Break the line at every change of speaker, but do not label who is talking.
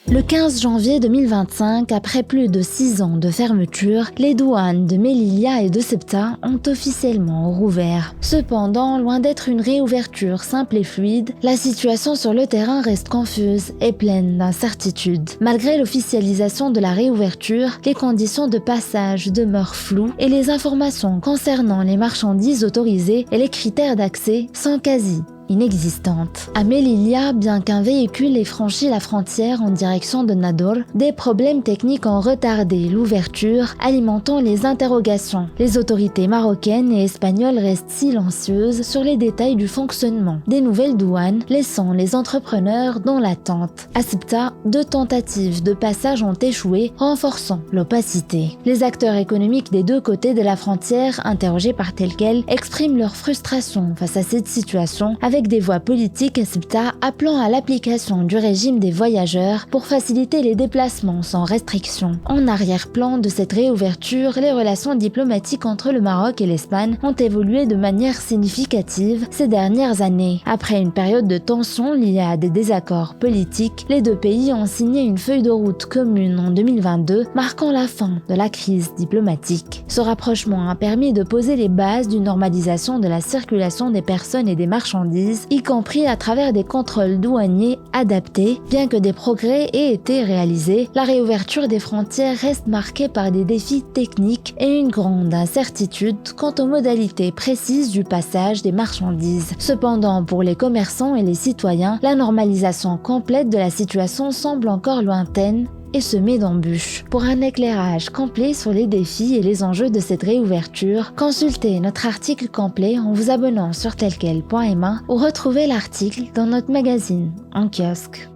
Le 15 janvier 2025, après plus de 6 ans de fermeture, les douanes de Melilla et de Ceuta ont officiellement rouvert. Cependant, loin d'être une réouverture simple et fluide, la situation sur le terrain reste confuse et pleine d'incertitudes. Malgré l'officialisation de la réouverture, les conditions de passage demeurent floues et les informations concernant les marchandises autorisées et les critères d'accès sont quasi inexistante. À Melilla, bien qu'un véhicule ait franchi la frontière en direction de Nador, des problèmes techniques ont retardé l'ouverture, alimentant les interrogations. Les autorités marocaines et espagnoles restent silencieuses sur les détails du fonctionnement des nouvelles douanes, laissant les entrepreneurs dans l'attente. À Ceuta, 2 tentatives de passage ont échoué, renforçant l'opacité. Les acteurs économiques des 2 côtés de la frontière, interrogés par Telquel, expriment leur frustration face à cette situation, avec des voix politiques à Ceuta appelant à l'application du régime des voyageurs pour faciliter les déplacements sans restriction. En arrière-plan de cette réouverture, les relations diplomatiques entre le Maroc et l'Espagne ont évolué de manière significative ces dernières années. Après une période de tension liée à des désaccords politiques, les 2 pays ont signé une feuille de route commune en 2022, marquant la fin de la crise diplomatique. Ce rapprochement a permis de poser les bases d'une normalisation de la circulation des personnes et des marchandises, y compris à travers des contrôles douaniers adaptés. Bien que des progrès aient été réalisés, la réouverture des frontières reste marquée par des défis techniques et une grande incertitude quant aux modalités précises du passage des marchandises. Cependant, pour les commerçants et les citoyens, la normalisation complète de la situation semble encore lointaine et semée d'embûches. Pour un éclairage complet sur les défis et les enjeux de cette réouverture, consultez notre article complet en vous abonnant sur telquel.ma ou retrouvez l'article dans notre magazine en kiosque.